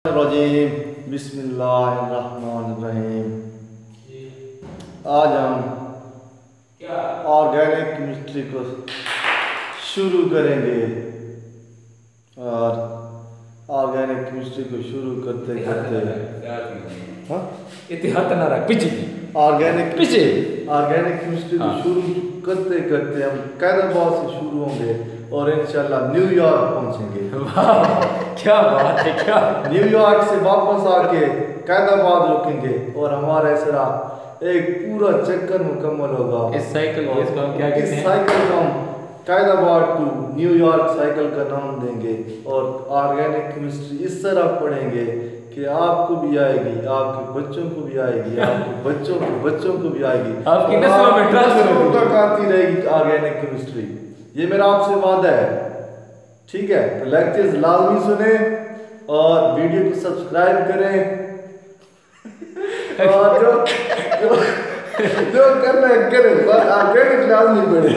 रजीम बिस्मिल्लाहिर्रहमानिर्रहीम। आज हम ऑर्गेनिक केमिस्ट्री को शुरू करेंगे और ऑर्गेनिक केमिस्ट्री को शुरू करते करते ऑर्गेनिक केमिस्ट्री को शुरू करते करते हम कैदाबाद से शुरू होंगे और इंशाल्लाह न्यूयॉर्क पहुंचेंगे। क्या बात है, क्या न्यूयॉर्क से वापस आके कैदाबाद रुकेंगे और हमारा इसरा एक पूरा चक्कर मुकम्मल होगा। इस साइकिल को हम क्या कहते हैं? इस साइकिल को हम कैदाबाद टू न्यूयॉर्क साइकिल का नाम देंगे और ऑर्गेनिक केमिस्ट्री इस तरह पढ़ेंगे कि आपको भी आएगी, आपके बच्चों को भी आएगी, आपके बच्चों के बच्चों को भी आएगी, आपकी नस्लों में ट्रांसफर तक आती रहेगी ऑर्गेनिक केमिस्ट्री। ये मेरा आपसे वादा है, ठीक है? तो लेक्चर्स लाजमी सुने और वीडियो को सब्सक्राइब करें और जो करना है करें, बस ऑर्गेनिक लाजमी पढ़े।